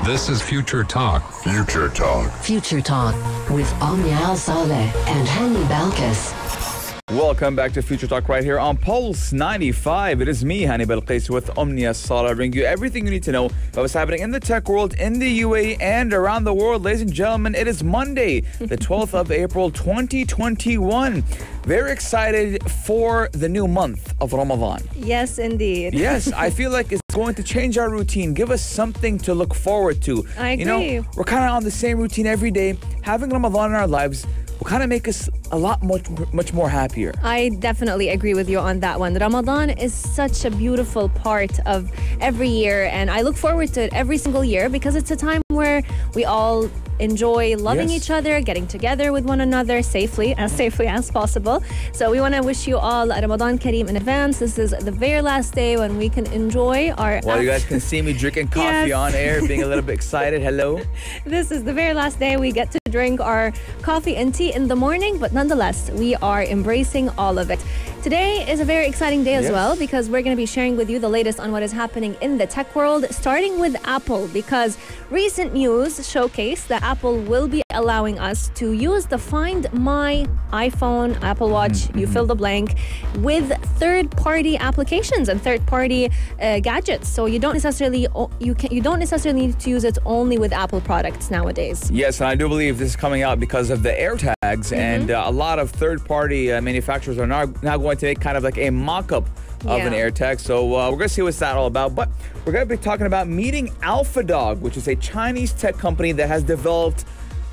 This is Future Talk. Future Talk. Future Talk with Omnia Saleh and Hani Balkis. Welcome back to Future Talk right here on Pulse 95. It is me, Hani Balkis, with Omnia Saleh, bringing you everything you need to know about what's happening in the tech world, in the UAE, and around the world. Ladies and gentlemen, it is Monday, the 12th of April, 2021. Very excited for the new month of Ramadan. Yes, indeed. Yes, I feel like it's going to change our routine, give us something to look forward to. I agree. You know, we're kind of on the same routine every day. Having Ramadan in our lives will kind of make us a lot much more happier. I definitely agree with you on that one. Ramadan is such a beautiful part of every year, and I look forward to it every single year because it's a time where we all enjoy loving each other, getting together with one another safely as possible. So we want to wish you all a Ramadan Kareem in advance. This is the very last day when we can enjoy our... Well, you guys can see me drinking coffee on air, being a little bit excited. Hello. This is the very last day we get to drink our coffee and tea in the morning, but nonetheless, we are embracing all of it. Today is a very exciting day as well because we're going to be sharing with you the latest on what is happening in the tech world, starting with Apple, because recent news showcase that Apple will be allowing us to use the Find My iPhone, Apple Watch, you fill the blank, with third-party applications and third-party gadgets. So you don't necessarily need to use it only with Apple products nowadays. Yes, and I do believe this is coming out because of the AirTags, and a lot of third-party manufacturers are now going to make kind of like a mock-up of an AirTag. So we're going to see what's that all about. But we're going to be talking about meeting AlphaDog, which is a Chinese tech company that has developed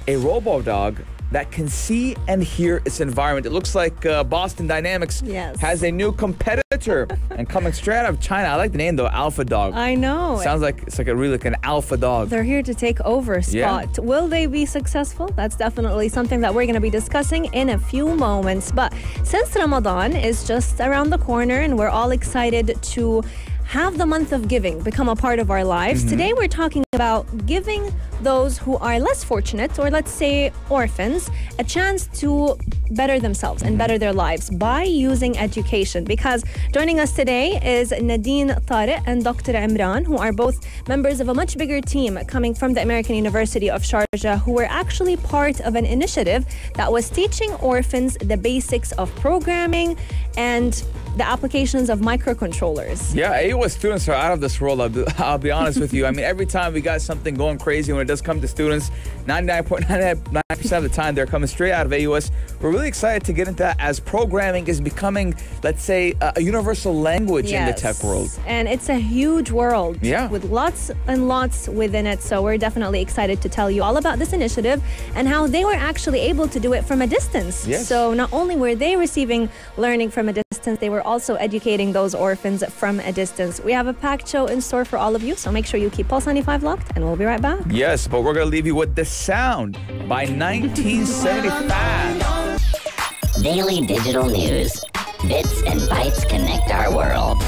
a Robodog that can see and hear its environment. It looks like Boston Dynamics has a new competitor and coming straight out of China. I like the name though, AlphaDog. I know. Sounds like it's like a really like an alpha dog. They're here to take over spot. Will they be successful? That's definitely something that we're going to be discussing in a few moments. But since Ramadan is just around the corner and we're all excited to have the month of giving become a part of our lives, today we're talking about giving those who are less fortunate, or let's say orphans, a chance to better themselves and better their lives by using education. Because joining us today is Nadeen Tarek and Dr. Imran, who are both members of a much bigger team coming from the American University of Sharjah, who were actually part of an initiative that was teaching orphans the basics of programming and the applications of microcontrollers. Yeah, AUS students are out of this world, I'll be honest with you. I mean, every time we got something going crazy when it does come to students, 99.99% of the time they're coming straight out of AUS. We're really excited to get into that as programming is becoming, let's say, a universal language in the tech world. And it's a huge world with lots and lots within it. So we're definitely excited to tell you all about this initiative and how they were actually able to do it from a distance. So not only were they receiving learning from a distance, they were also educating those orphans from a distance. We have a packed show in store for all of you, so make sure you keep Pulse 95 locked, and we'll be right back. Yes, but we're going to leave you with The Sound by 1975. Daily digital news. Bits and bytes connect our world.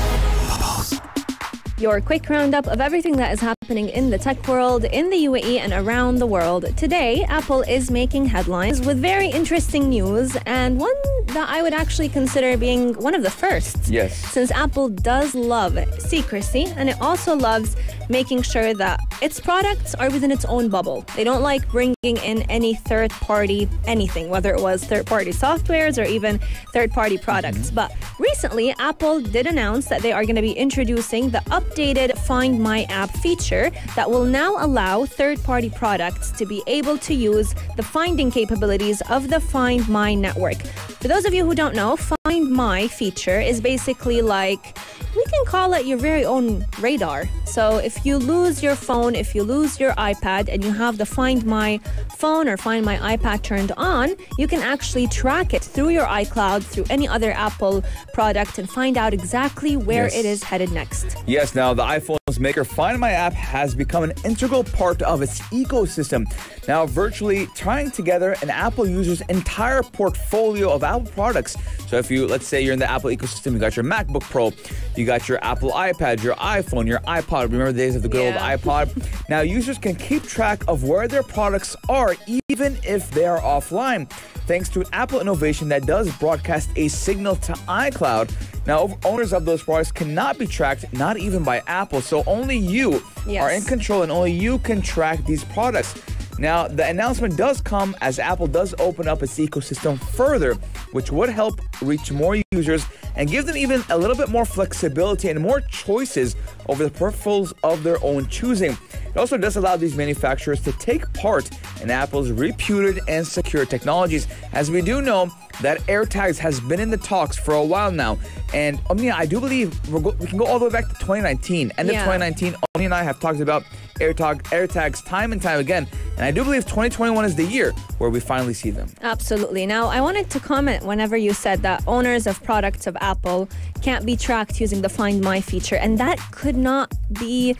Your quick roundup of everything that is happening in the tech world, in the UAE, and around the world. Today, Apple is making headlines with very interesting news, and one that I would actually consider being one of the first. Yes. Since Apple does love secrecy, and it also loves making sure that its products are within its own bubble. They don't like bringing in any third-party anything, whether it was third-party softwares or even third-party products. But recently, Apple did announce that they are going to be introducing the updated Find My app feature that will now allow third-party products to be able to use the finding capabilities of the Find My network. For those of you who don't know, Find My feature is basically like, we can call it your very own radar. So if you lose your phone, if you lose your iPad, and you have the Find My phone or Find My iPad turned on, you can actually track it through your iCloud, through any other Apple product, and find out exactly where it is headed next. Yes, now the iPhone's maker Find My app has become an integral part of its ecosystem, now virtually tying together an Apple user's entire portfolio of Apple products. So if you to, let's say you're in the Apple ecosystem, you got your MacBook Pro, you got your Apple iPad, your iPhone, your iPod. Remember the days of the good old iPod? Now, users can keep track of where their products are, even if they are offline, thanks to an Apple innovation that does broadcast a signal to iCloud. Now, owners of those products cannot be tracked, not even by Apple. So only you are in control and only you can track these products. Now, the announcement does come as Apple does open up its ecosystem further, which would help reach more users and give them even a little bit more flexibility and more choices over the peripherals of their own choosing. It also does allow these manufacturers to take part in Apple's reputed and secure technologies. As we do know, that AirTags has been in the talks for a while now. And I do believe we can go all the way back to 2019. End of 2019, Omni and I have talked about AirTags time and time again. And I do believe 2021 is the year where we finally see them. Absolutely. Now, I wanted to comment whenever you said that owners of products of Apple can't be tracked using the Find My feature. And that could not be...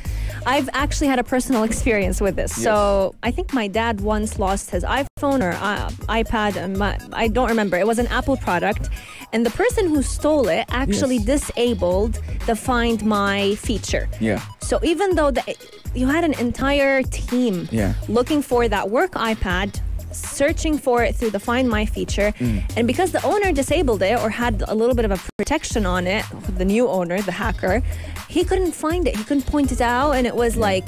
I've actually had a personal experience with this. Yes. So I think my dad once lost his iPhone or iPad. And I don't remember. It was an Apple product. And the person who stole it actually disabled the Find My feature. Yeah. So even though you had an entire team looking for that work iPad, searching for it through the Find My feature, and because the owner disabled it or had a little bit of a protection on it, the new owner, the hacker, he couldn't find it. He couldn't point it out, and it was like...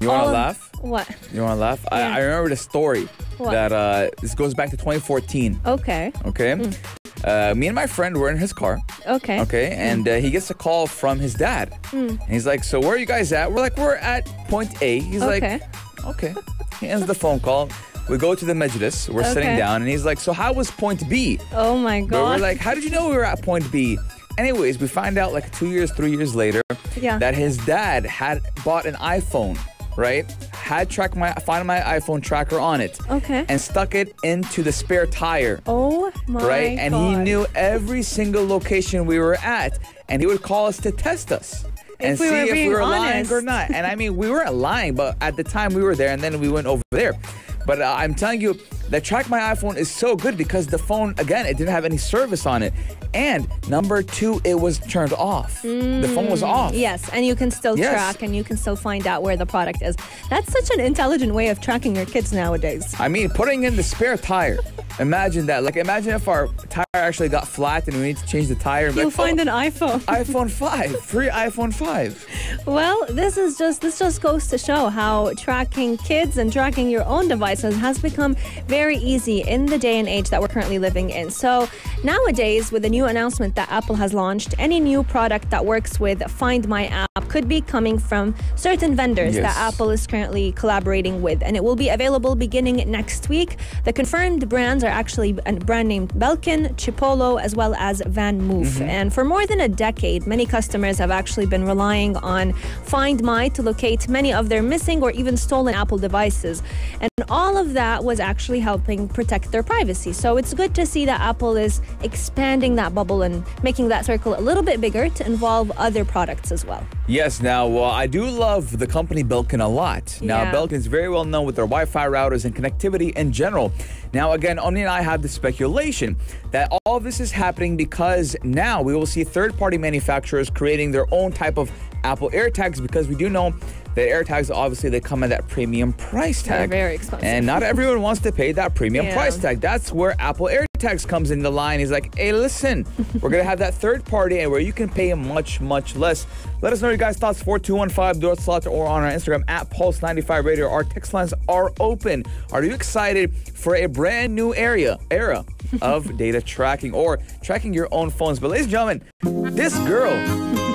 You want to laugh? What? You want to laugh? Yeah. I remember the story that this goes back to 2014. Okay. Me and my friend were in his car. Okay. And he gets a call from his dad. And he's like, so where are you guys at? We're like, we're at point A. He's like, okay. He ends the phone call. We go to the majlis. We're sitting down. And he's like, so how was point B? Oh, my God. But we're like, how did you know we were at point B? Anyways, we find out like 2 years, 3 years later that his dad had bought an iPhone, right? Had Find My iPhone tracker on it. And stuck it into the spare tire. Oh my God. And he knew every single location we were at. And he would call us to test us. And see if we were lying or not. And I mean, we weren't lying, but at the time we were there and then we went over there. But I'm telling you, that Track My iPhone is so good because the phone, again, it didn't have any service on it. And number two, it was turned off. The phone was off. Yes, and you can still track and you can still find out where the product is. That's such an intelligent way of tracking your kids nowadays. I mean, putting in the spare tire. Imagine that. Like, imagine if our tire actually got flat and we need to change the tire. You'll find an iPhone. iPhone 5. Free iPhone 5. Well, this just goes to show how tracking kids and tracking your own devices has become very easy in the day and age that we're currently living in. So nowadays, with the new announcement that Apple has launched, any new product that works with Find My app could be coming from certain vendors that Apple is currently collaborating with. And it will be available beginning next week. The confirmed brands are actually a brand named Belkin, Chipolo, as well as Van Moof. And for more than a decade, many customers have actually been relying on Find My to locate many of their missing or even stolen Apple devices. And all of that was actually helping protect their privacy. So it's good to see that Apple is expanding that bubble and making that circle a little bit bigger to involve other products as well. Yes, now I do love the company Belkin a lot. Now Belkin is very well known with their Wi-Fi routers and connectivity in general. Now again, Omni and I have the speculation that all of this is happening because now we will see third-party manufacturers creating their own type of Apple AirTags, because we do know that AirTags, obviously, they come at that premium price tag. They're very expensive. And not everyone wants to pay that premium price tag. That's where Apple AirTags comes in the line. He's like, hey, listen, we're going to have that third party and where you can pay much, much less. Let us know your guys' thoughts, 4215 or on our Instagram at Pulse95 Radio. Our text lines are open. Are you excited for a brand new era of data tracking or tracking your own phones? But ladies and gentlemen, this girl,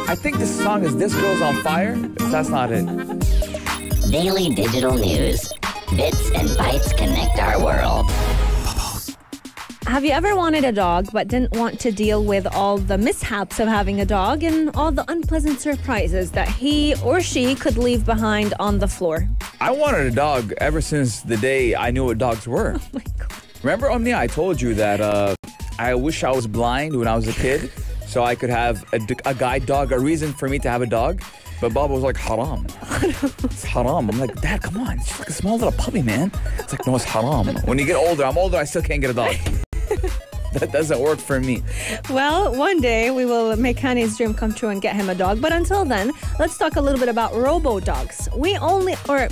I think this song is This Girl's on Fire. That's not it. Daily digital news. Bits and bytes connect our world. Have you ever wanted a dog but didn't want to deal with all the mishaps of having a dog and all the unpleasant surprises that he or she could leave behind on the floor? I wanted a dog ever since the day I knew what dogs were. Oh my God. Remember, Omni, I told you that I wish I was blind when I was a kid so I could have a guide dog, a reason for me to have a dog. But Bob was like, haram. It's haram. I'm like, Dad, come on. It's just like a small little puppy, man. It's like, no, it's haram. When you get older, I'm older, I still can't get a dog. that doesn't work for me. Well, one day we will make Hani's dream come true and get him a dog. But until then, let's talk a little bit about Robodogs.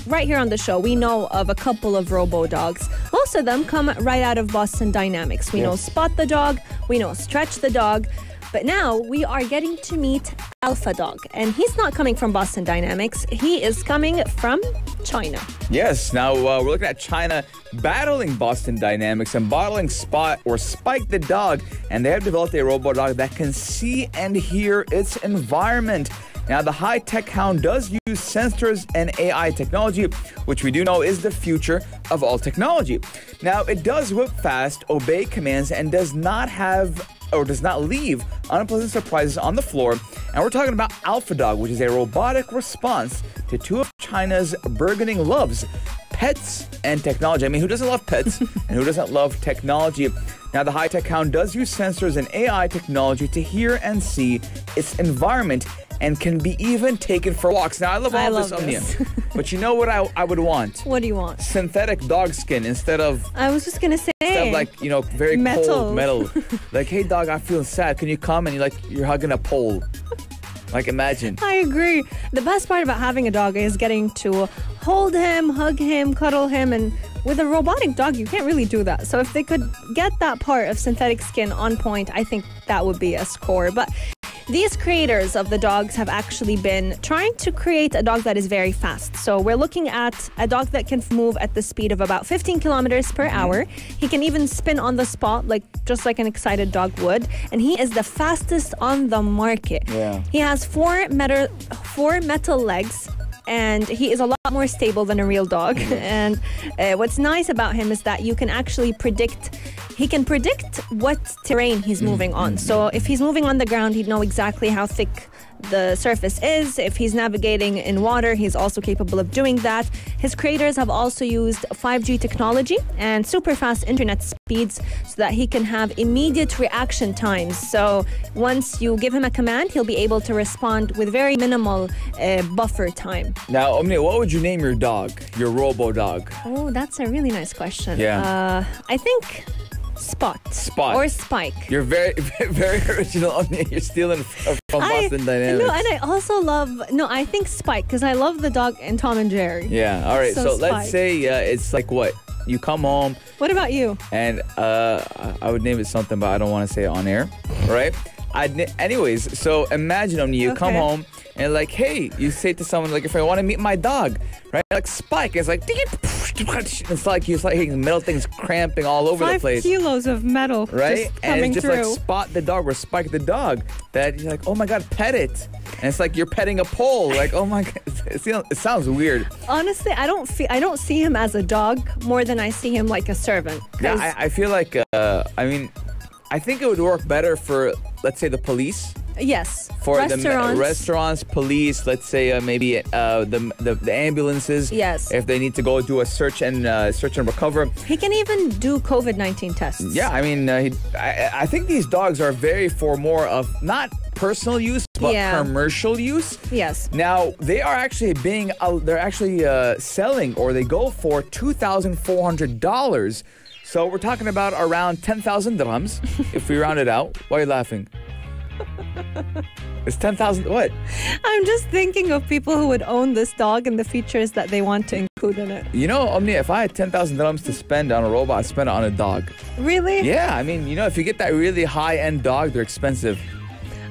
Right here on the show, we know of a couple of Robodogs. Most of them come right out of Boston Dynamics. We know Spot the dog, we know Stretch the dog. But now we are getting to meet Alpha Dog. And he's not coming from Boston Dynamics. He is coming from China. Yes, now we're looking at China battling Boston Dynamics and battling Spot or Spike the dog. And they have developed a Robodog that can see and hear its environment. Now, the high-tech hound does use sensors and AI technology, which we do know is the future of all technology. Now, it does whip fast, obey commands, and does not leave unpleasant surprises on the floor. And we're talking about Alpha Dog, which is a robotic response to two of China's burgeoning loves, pets and technology. I mean, who doesn't love pets and who doesn't love technology? Now, the high-tech hound does use sensors and AI technology to hear and see its environment and can be even taken for walks. Now, I love this, Omnia. But you know what I would want? What do you want? Synthetic dog skin instead of... I was just going to say... Instead of like, very cold metal. Like, hey, dog, I'm feeling sad. Can you come? And you're hugging a pole. Like, imagine. I agree. The best part about having a dog is getting to hold him, hug him, cuddle him, and with a robotic dog, you can't really do that. So if they could get that part of synthetic skin on point, I think that would be a score. But these creators of the dogs have actually been trying to create a dog that is very fast. So we're looking at a dog that can move at the speed of about 15 kilometers per hour. He can even spin on the spot, just like an excited dog would. And he is the fastest on the market. Yeah. He has four metal legs. And he is a lot more stable than a real dog. And what's nice about him is that you can actually he can predict what terrain he's moving on. So if he's moving on the ground, he'd know exactly how thick the surface is. If he's navigating in water, he's also capable of doing that. His creators have also used 5G technology and super fast internet speeds so that he can have immediate reaction times. So once you give him a command, he'll be able to respond with very minimal buffer time. Now, Omnia, what would you name your dog, your Robodog? Oh, that's a really nice question. Yeah. I think Spot. Or Spike. You're very, very original, Omnia. You're stealing from Boston Dynamics. No, and I also I think Spike, because I love the dog in Tom and Jerry. Yeah, all right. So Spike. let's say it's like what? You come home. What about you? And I would name it something, but I don't want to say it on air, right? Anyways, so imagine, Omnia, you come home and hey, you say to someone, like your friend, I want to meet my dog, right? Like Spike, it's like, it's like he's metal things cramping all over the place. 5 kilos of metal, right? just and it's just through. like Spot the dog or Spike the dog that you're like, oh my God, pet it. And it's like you're petting a pole. Like, oh my God, it sounds weird. Honestly, I don't see him as a dog more than I see him like a servant. Yeah, I feel like, I think it would work better for, let's say, the police. Yes. For restaurants. the restaurants, police, let's say maybe the ambulances. Yes. If they need to go do a search and recover. He can even do COVID-19 tests. Yeah, I mean, I think these dogs are for more of not personal use, but commercial use. Yes. Now, they are actually selling, or they go for $2,400. So we're talking about around 10,000 dirhams, if we round it out. Why are you laughing? It's 10,000, what? I'm just thinking of people who would own this dog and the features that they want to include in it. You know, Omnia, if I had 10,000 dirhams to spend on a robot, I'd spend it on a dog. Really? Yeah, I mean, if you get that really high-end dog, they're expensive.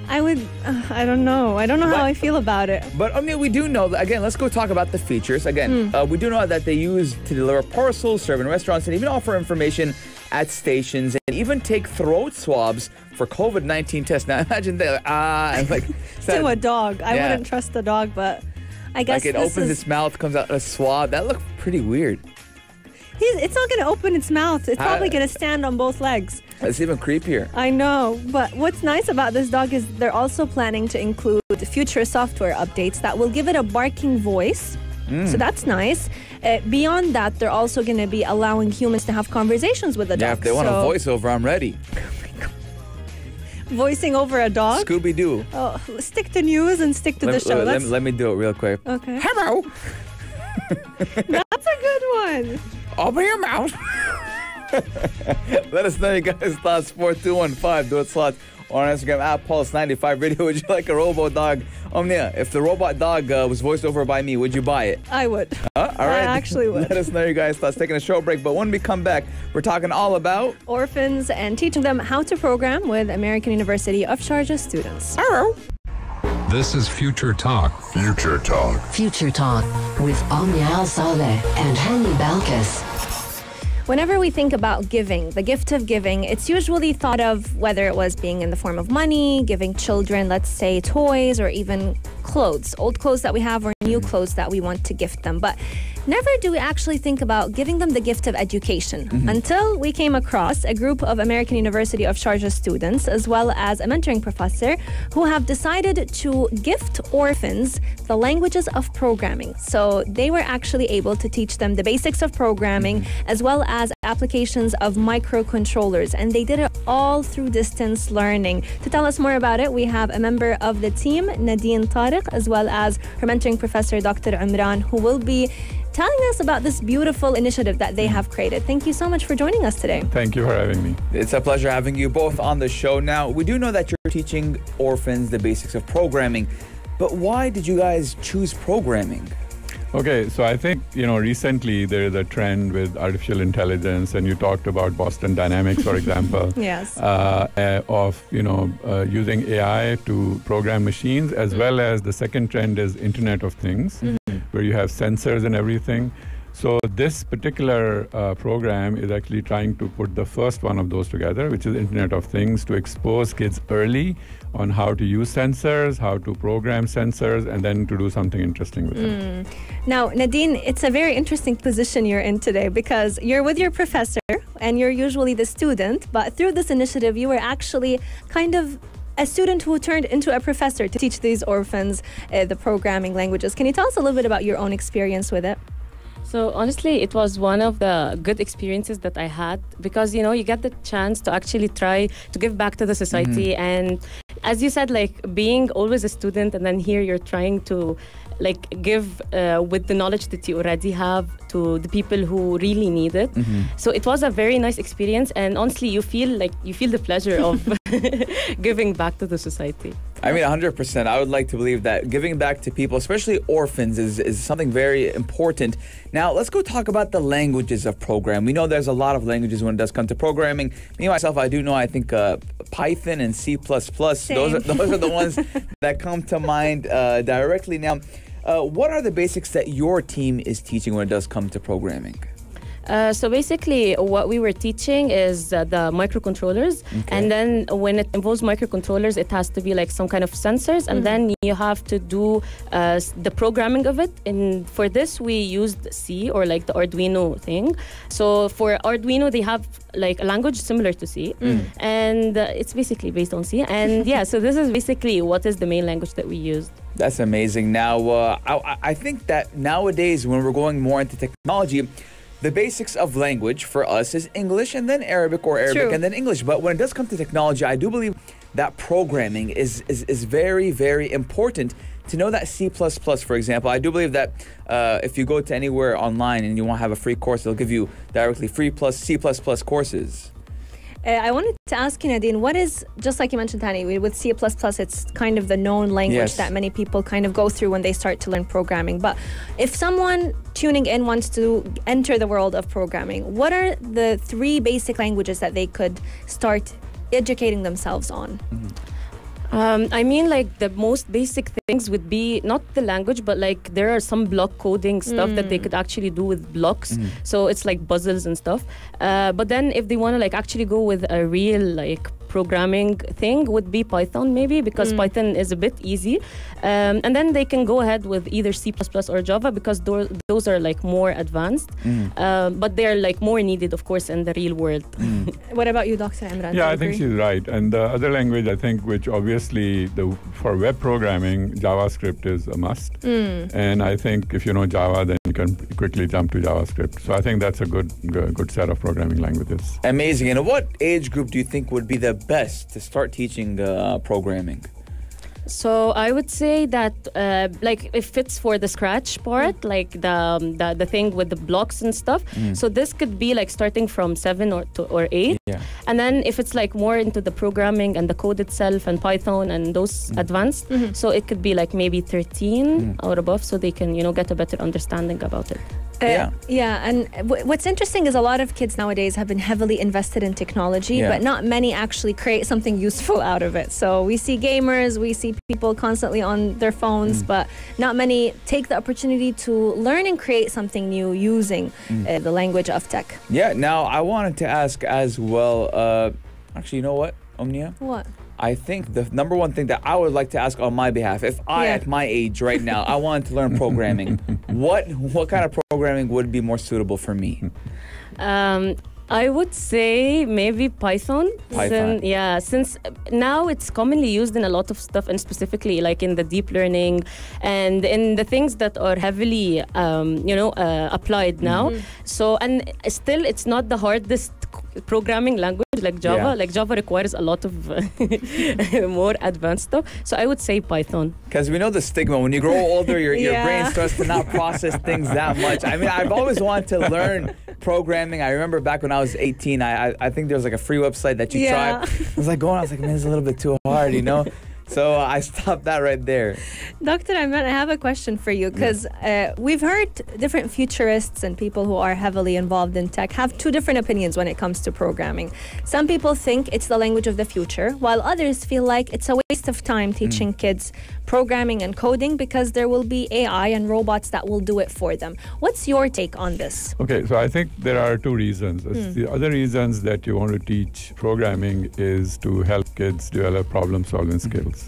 I would, I don't know. I don't know how I feel about it. But, Omnia, we do know, again, let's go talk about the features. Again, we do know that they use to deliver parcels, serve in restaurants, and even offer information at stations, and even take throat swabs for COVID-19 tests. Now, imagine that, to a dog. I wouldn't trust a dog, but I guess it opens its mouth, comes out a swab. That looked pretty weird. It's not going to open its mouth. It's probably going to stand on both legs. It's even creepier. I know. But what's nice about this dog is they're also planning to include future software updates that will give it a barking voice. So that's nice. Beyond that, they're also going to be allowing humans to have conversations with the dog. Yeah, if they want a voiceover, I'm ready. Voicing over a dog? Scooby-Doo. Oh, stick to news and stick to the show. Let me do it real quick. Okay. Hello. That's a good one. Open your mouth. Let us know you guys' thoughts. 4215. Do it slot or on Instagram at Pulse95 Radio. Would you like a Robodog? Omnia, if the robot dog was voiced over by me, would you buy it? I would. All right. I actually would. Let us know you guys' thoughts. Taking a short break, but when we come back, we're talking all about orphans and teaching them how to program with American University of Sharjah students. This is Future Talk. Future Talk. Future Talk with Omnia Al Saleh and Hani Balkis. Whenever we think about giving, the gift of giving, it's usually thought of whether it was being in the form of money, giving children, let's say, toys, or even clothes, old clothes that we have or new clothes that we want to gift them. But never do we actually think about giving them the gift of education until we came across a group of American University of Sharjah students, as well as a mentoring professor, who have decided to gift orphans the languages of programming. So they were actually able to teach them the basics of programming, as well as applications of microcontrollers. And they did it all through distance learning. To tell us more about it, we have a member of the team, Nadeen Tarek, as well as her mentoring professor, Dr. Imran, who will be telling us about this beautiful initiative that they have created. Thank you so much for joining us today. Thank you for having me. It's a pleasure having you both on the show. Now, we do know that you're teaching orphans the basics of programming, but why did you guys choose programming? Okay, so I think, recently there is a trend with artificial intelligence, and you talked about Boston Dynamics, for example. Yes. Of, using AI to program machines, as well as the second trend is Internet of Things, where you have sensors and everything. So this particular program is actually trying to put the first one of those together, which is Internet of Things, to expose kids early on how to use sensors, how to program sensors, and then to do something interesting with them. Now, Nadeen, it's a very interesting position you're in today, because you're with your professor and you're usually the student, but through this initiative, you were actually kind of a student who turned into a professor to teach these orphans the programming languages. Can you tell us a little bit about your own experience with it? So honestly, it was one of the good experiences that I had, because, you get the chance to actually try to give back to the society. And as you said, being always a student, and then here you're trying to give with the knowledge that you already have to the people who really need it. So it was a very nice experience, and honestly, you feel the pleasure of giving back to the society. I mean, 100%. I would like to believe that giving back to people, especially orphans, is something very important. Now, let's go talk about the languages of programming. We know there's a lot of languages when it does come to programming. Me, myself, I do know, I think Python and C++, those are the ones that come to mind directly. Now, what are the basics that your team is teaching when it does come to programming? So basically, what we were teaching is the microcontrollers. And then when it involves microcontrollers, it has to be some kind of sensors. And then you have to do the programming of it. And for this, we used C, or the Arduino thing. So for Arduino, they have a language similar to C. And it's basically based on C. And yeah, so this is basically what is the main language that we used. That's amazing. Now, I think that nowadays, when we're going more into technology, the basics of language for us is English, and then Arabic, or Arabic and then English. But when it does come to technology, I do believe that programming is very, very important. To know that C++, for example, I do believe that if you go to anywhere online and you want to have a free course, they'll give you directly free C++ courses. I wanted to ask you, Nadeen, what is, just like you mentioned, Hani, with C++, it's kind of the known language that many people kind of go through when they start to learn programming. But if someone tuning in wants to enter the world of programming, what are the 3 basic languages that they could start educating themselves on? I mean, the most basic things would be not the language, but there are some block coding stuff that they could actually do with blocks. So it's puzzles and stuff. But then if they want to actually go with a real programming thing, would be Python maybe, because Python is a bit easy. And then they can go ahead with either C++ or Java, because those are more advanced. But they're more needed, of course, in the real world. What about you, Dr. Imran? Yeah, I think she's right. And the other language, I think, which obviously for web programming, JavaScript is a must. And I think if you know Java, then you can quickly jump to JavaScript. So I think that's a good set of programming languages. Amazing. And what age group do you think would be the best to start teaching programming? So I would say that like it fits for the scratch part, like the thing with the blocks and stuff. So this could be like starting from 7 or 8. Yeah. And then if it's like more into the programming and the code itself and Python and those advanced, so it could be like maybe 13 or above, so they can, get a better understanding about it. Yeah, and what's interesting is a lot of kids nowadays have been heavily invested in technology, but not many actually create something useful out of it. So we see gamers, we see people constantly on their phones, but not many take the opportunity to learn and create something new using the language of tech. Yeah, now I wanted to ask as well, actually, you know what, Omnia? What? I think the number one thing that I would like to ask on my behalf, if I, at my age right now, I wanted to learn programming, what kind of programming would be more suitable for me? I would say maybe Python. Since now it's commonly used in a lot of stuff, and specifically like in the deep learning and in the things that are heavily, applied now. So, and still it's not the hardest programming language like Java. Yeah. Like Java requires a lot of more advanced stuff. So I would say Python. Because we know the stigma. When you grow older, your brain starts to not process things that much. I mean, I've always wanted to learn programming. I remember back when I was 18, I think there was like a free website that you tried. I was like, man, this is a little bit too hard, So I stopped that right there. Dr. Imran, I have a question for you because we've heard different futurists and people who are heavily involved in tech have two different opinions when it comes to programming. Some people think it's the language of the future, while others feel like it's a waste of time teaching kids programming and coding because there will be AI and robots that will do it for them. What's your take on this? Okay, so I think there are two reasons. The other reasons that you want to teach programming is to help kids develop problem-solving skills.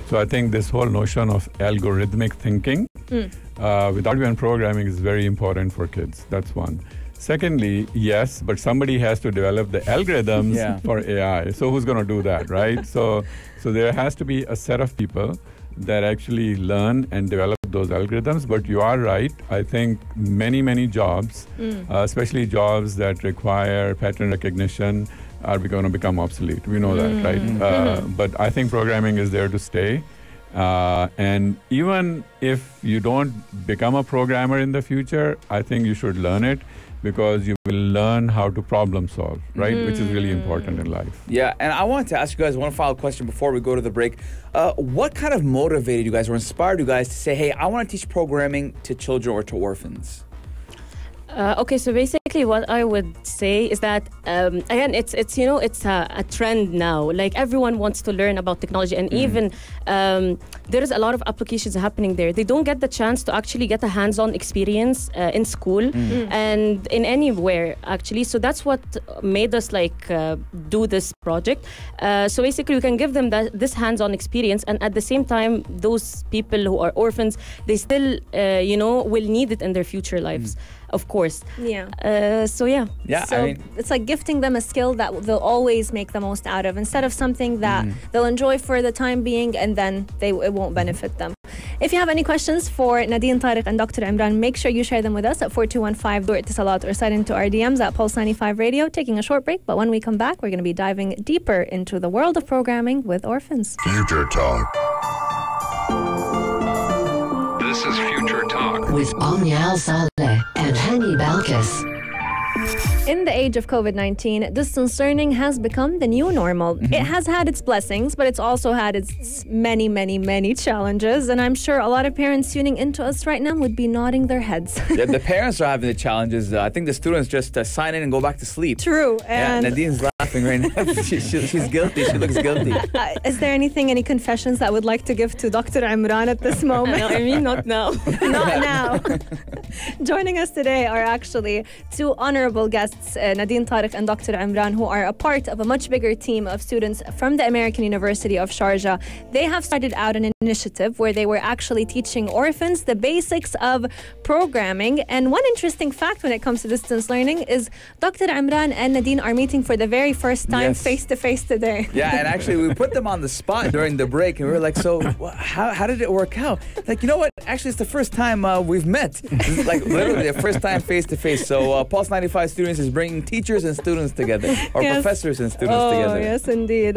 So I think this whole notion of algorithmic thinking without even programming is very important for kids. That's one. Secondly, yes, but somebody has to develop the algorithms for AI. So who's going to do that, right? So there has to be a set of people that actually learn and develop those algorithms. But you are right. I think many jobs, especially jobs that require pattern recognition, are going to become obsolete. We know that, right? But I think programming is there to stay. And even if you don't become a programmer in the future, I think you should learn it because you will learn how to problem solve, right? Which is really important in life. Yeah, and I wanted to ask you guys one final question before we go to the break. What kind of motivated you guys or inspired you guys to say, hey, I want to teach programming to children or to orphans? Okay, so basically what I would say is that, again, it's a trend now. Like everyone wants to learn about technology, and even there's a lot of applications happening there. They don't get the chance to actually get a hands-on experience in school and in anywhere, actually. So that's what made us do this project. So basically we can give them this hands-on experience, and at the same time, those people who are orphans, they still, will need it in their future lives. Of course. Yeah. So I mean, it's like gifting them a skill that they'll always make the most out of, instead of something that they'll enjoy for the time being and then it won't benefit them. If you have any questions for Nadeen Tarek and Dr. Imran, make sure you share them with us at 4215 do Itisalat or sign into our DMs at Pulse 95 Radio. Taking a short break, but when we come back, we're going to be diving deeper into the world of programming with Orphans. Future Talk. This is Future Talk with Omnia Saleh and Hani Balkis. In the age of COVID-19, distance learning has become the new normal. It has had its blessings, but it's also had its many challenges. And I'm sure a lot of parents tuning into us right now would be nodding their heads. Yeah, the parents are having the challenges. I think the students just sign in and go back to sleep. True. And Nadeen's laughing right now. She's guilty. She looks guilty. Is there any confessions that would like to give to Dr. Imran at this moment? No, I mean, not now. Not now. Joining us today are actually two honorable guests, Nadeen Tarek and Dr. Imran, who are a part of a much bigger team of students from the American University of Sharjah. They have started out an initiative where they were actually teaching orphans the basics of programming. And one interesting fact when it comes to distance learning is Dr. Imran and Nadeen are meeting for the very first time face-to-face today. Yeah, and actually we put them on the spot during the break, and we were like, so how did it work out? Like, you know what? Actually, it's the first time we've met. This is like literally the first time face-to-face. So Pulse 95 Students is bringing teachers and students together, or professors and students together. Oh, yes, indeed.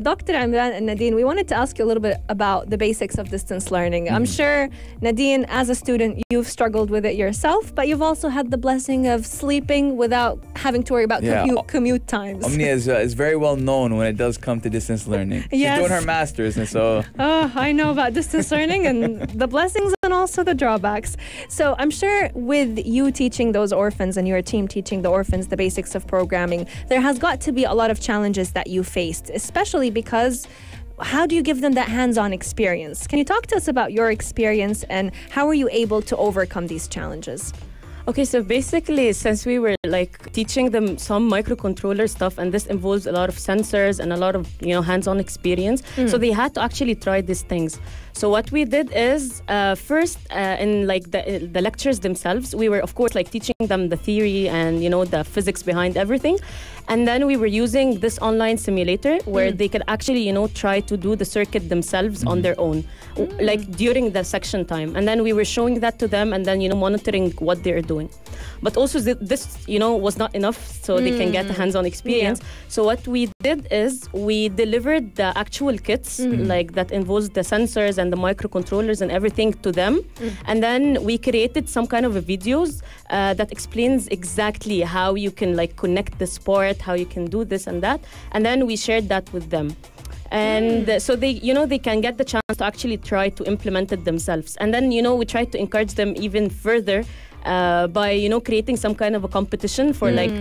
Dr. Imran and Nadeen, we wanted to ask you a little bit about the basics of distance learning. I'm sure, Nadeen, as a student, you've struggled with it yourself, but you've also had the blessing of sleeping without having to worry about commute times. Omnia is very well known when it does come to distance learning. Yes. She's doing her master's, and so... Oh, I know about distance learning and the blessings and also the drawbacks. So I'm sure with you teaching those orphans and your team teaching the orphans the basics of programming, there has got to be a lot of challenges that you faced, especially because how do you give them that hands-on experience? Can you talk to us about your experience and how were you able to overcome these challenges? Okay, so basically, since we were like teaching them some microcontroller stuff, and this involves a lot of sensors and a lot of hands-on experience, so they had to actually try these things. So what we did is first in like the lectures themselves, we were of course like teaching them the theory and the physics behind everything, and then we were using this online simulator where they could actually try to do the circuit themselves on their own, like during the section time, and then we were showing that to them and then monitoring what they're doing. But also this was not enough, so they can get a hands-on experience. So what we did is we delivered the actual kits like that involves the sensors and the microcontrollers and everything to them, and then we created some kind of a videos that explains exactly how you can like connect the sport, how you can do this and that, and then we shared that with them. And so they they can get the chance to actually try to implement it themselves, and then we try to encourage them even further by creating some kind of a competition for like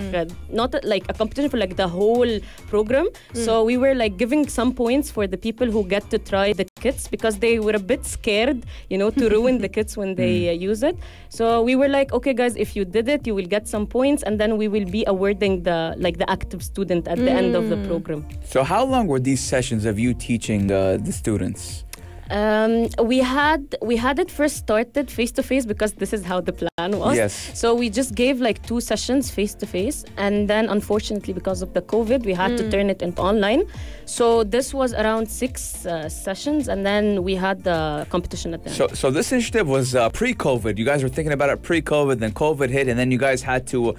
not like a competition for like the whole program. So we were like giving some points for the people who get to try the kits because they were a bit scared to ruin the kits when they use it. So we were like, okay guys, if you did it you will get some points, and then we will be awarding the active student at the end of the program. So how long were these sessions of you teaching the students? We had it first started face-to-face because this is how the plan was. Yes. So we just gave like 2 sessions face-to-face, and then unfortunately because of the COVID we had to turn it into online. So this was around 6 sessions, and then we had the competition at the end. So this initiative was pre-COVID. You guys were thinking about it pre-COVID, then COVID hit, and then you guys had to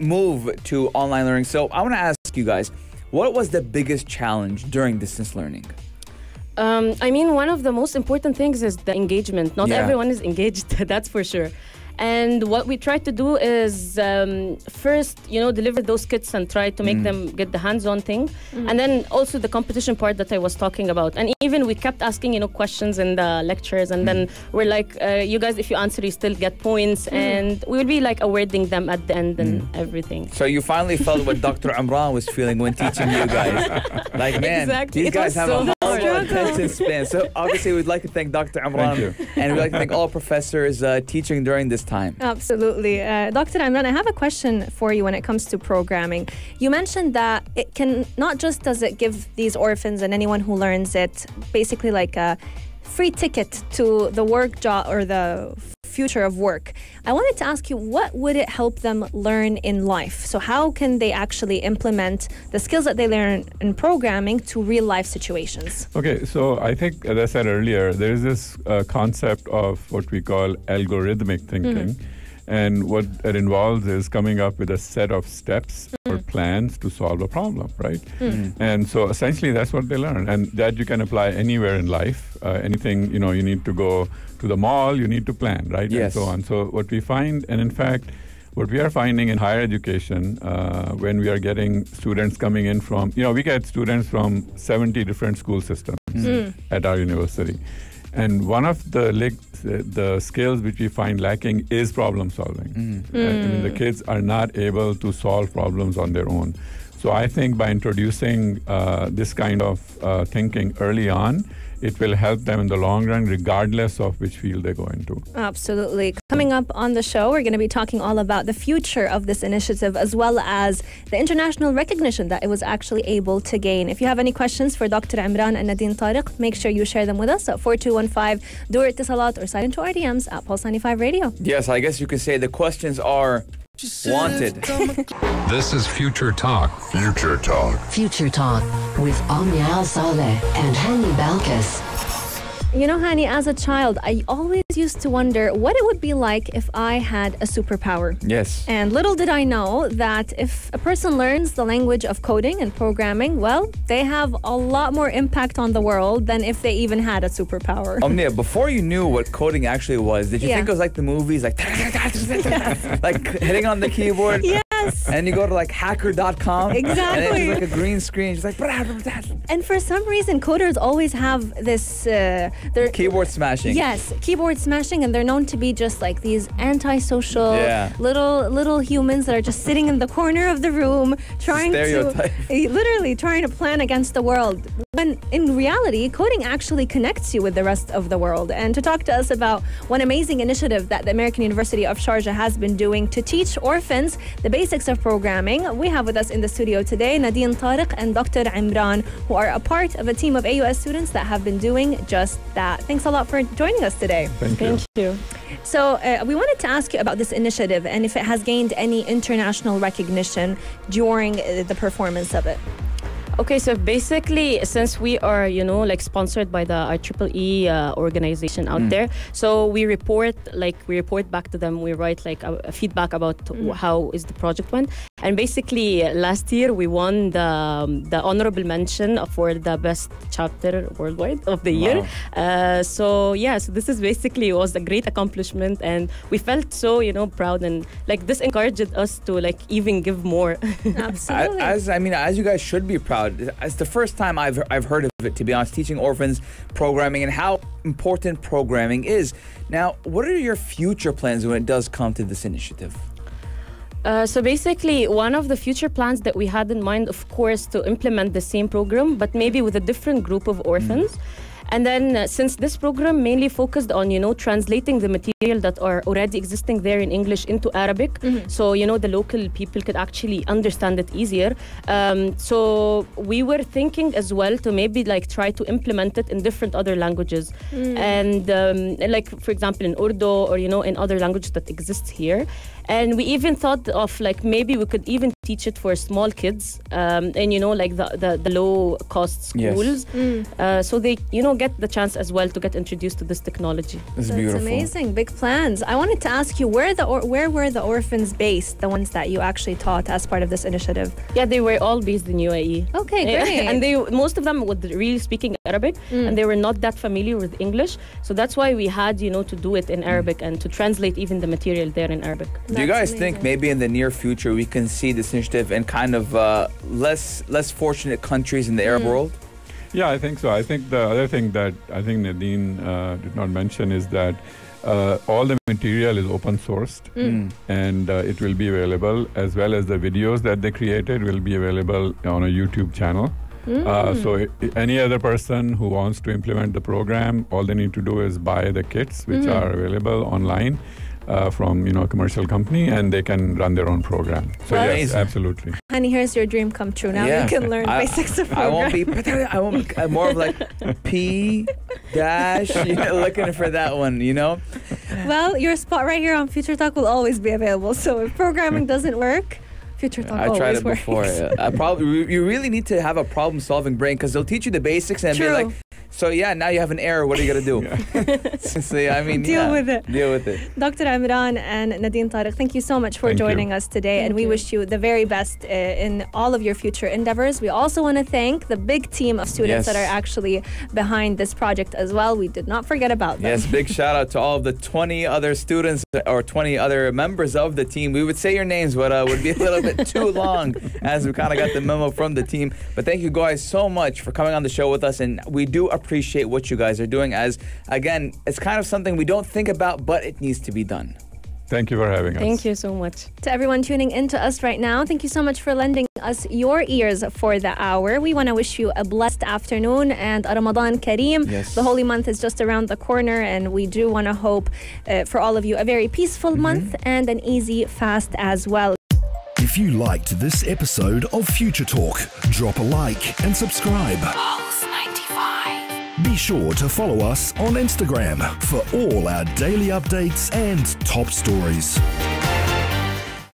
move to online learning. So I want to ask you guys, what was the biggest challenge during distance learning? I mean, one of the most important things is the engagement. Not everyone is engaged, that's for sure. And what we try to do is first, deliver those kits and try to make them get the hands-on thing. And then also the competition part that I was talking about. And even we kept asking, questions in the lectures. And then we're like, you guys, if you answer, you still get points. And we will be like awarding them at the end and everything. So you finally felt what Dr. Imran was feeling when teaching you guys. Like, man, these guys have a horrible attention span. So obviously we'd like to thank Dr. Imran. And we'd like to thank all professors teaching during this time. Absolutely. Dr. Imran, I have a question for you when it comes to programming. You mentioned that it can, not just does it give these orphans and anyone who learns it basically like a free ticket to the work job or the future of work. I wanted to ask you, what would it help them learn in life? So how can they actually implement the skills that they learn in programming to real life situations? Okay, so I think, as I said earlier, there is this concept of what we call algorithmic thinking. And what it involves is coming up with a set of steps or plans to solve a problem, right? And so essentially that's what they learn. And that you can apply anywhere in life. Anything, you need to go to the mall, you need to plan, right? Yes. And so on. So what we find, and in fact, what we are finding in higher education, when we are getting students coming in from, we get students from 70 different school systems at our university. And one of the skills which we find lacking is problem solving. I mean, the kids are not able to solve problems on their own. So I think by introducing this kind of thinking early on, it will help them in the long run, regardless of which field they go into. Absolutely. Coming up on the show, we're going to be talking all about the future of this initiative, as well as the international recognition that it was actually able to gain. If you have any questions for Dr. Imran and Nadeen Tarek, make sure you share them with us at 4215 Dur Ittisalat or sign into our DMs at Pulse 95 Radio. Yes, I guess you could say the questions are wanted. This is Future Talk. Future Talk with Omnia Al Saleh and Hani Balkis. You know, Hani, as a child, I always used to wonder what it would be like if I had a superpower. Yes. And little did I know that if a person learns the language of coding and programming, well, they have a lot more impact on the world than if they even had a superpower. Omnia, before you knew what coding actually was, did you think it was like the movies, like like hitting on the keyboard? Yes. And you go to like hacker.com. Exactly. And it's like a green screen. Just like. And for some reason, coders always have this. Keyboard smashing. Yes, keyboard smashing, and they're known to be just like these antisocial little humans that are just sitting in the corner of the room trying literally trying to plan against the world. When in reality, coding actually connects you with the rest of the world. And to talk to us about one amazing initiative that the American University of Sharjah has been doing to teach orphans the basics of programming, we have with us in the studio today Nadeen Tarek and Dr. Imran, who are a part of a team of AUS students that have been doing just that. Thanks a lot for joining us today. Thank you. So we wanted to ask you about this initiative and if it has gained any international recognition during the performance of it. Okay, so basically, since we are, like sponsored by the IEEE organization out there, so we report back to them. We write like a feedback about how is the project went. And basically, last year we won the honorable mention for the best chapter worldwide of the year. So this is basically was a great accomplishment, and we felt so proud, and like this encouraged us to like even give more. Absolutely. As you guys should be proud. It's the first time I've heard of it, to be honest, teaching orphans programming and how important programming is. Now, what are your future plans when it does come to this initiative? So basically, one of the future plans that we had in mind, of course, to implement the same program, but maybe with a different group of orphans. And then since this program mainly focused on, translating the material that are already existing there in English into Arabic, so, the local people could actually understand it easier. So we were thinking as well to maybe like try to implement it in different other languages. And like, for example, in Urdu or, in other languages that exist here. And we even thought of like maybe we could even teach it for small kids and like the low cost schools. So they get the chance as well to get introduced to this technology. That's beautiful. Amazing. Big plans. I wanted to ask you where were the orphans based, the ones that you actually taught as part of this initiative? Yeah, they were all based in UAE. Okay, great. And most of them were really speaking Arabic, and they were not that familiar with English. So that's why we had to do it in Arabic and to translate even the material there in Arabic. Do you guys think maybe in the near future we can see this initiative in kind of less fortunate countries in the Arab world? Yeah, I think so. I think the other thing that I think Nadeen did not mention is that all the material is open sourced and it will be available, as well as the videos that they created will be available on a YouTube channel. So any other person who wants to implement the program, all they need to do is buy the kits, which are available online from a commercial company, and they can run their own program. So yes, absolutely. Honey, here's your dream come true. Now you can learn basics of programming. I won't be more of like P dash, looking for that one, Well, your spot right here on Future Talk will always be available. So if programming doesn't work, Future Talk always tried it works. before. You really need to have a problem-solving brain, because they'll teach you the basics and be like, so now you have an error. What are you gonna do? Deal with it. Deal with it. Dr. Imran and Nadeen Tarek, thank you so much for joining us today, and we wish you the very best in all of your future endeavors. We also want to thank the big team of students that are actually behind this project as well. We did not forget about them. Yes, big shout out to all of the 20 other students or 20 other members of the team. We would say your names, but would be a little bit too long, as we kind of got the memo from the team. But thank you guys so much for coming on the show with us, and we do appreciate what you guys are doing, as again, it's kind of something we don't think about, but it needs to be done. Thank you for having us. Thank you so much. To everyone tuning in to us right now, thank you so much for lending us your ears for the hour. We want to wish you a blessed afternoon and a Ramadan Kareem. Yes. The holy month is just around the corner, and we do want to hope for all of you a very peaceful month and an easy fast as well. If you liked this episode of Future Talk, drop a like and subscribe. Pulse 95. Be sure to follow us on Instagram for all our daily updates and top stories.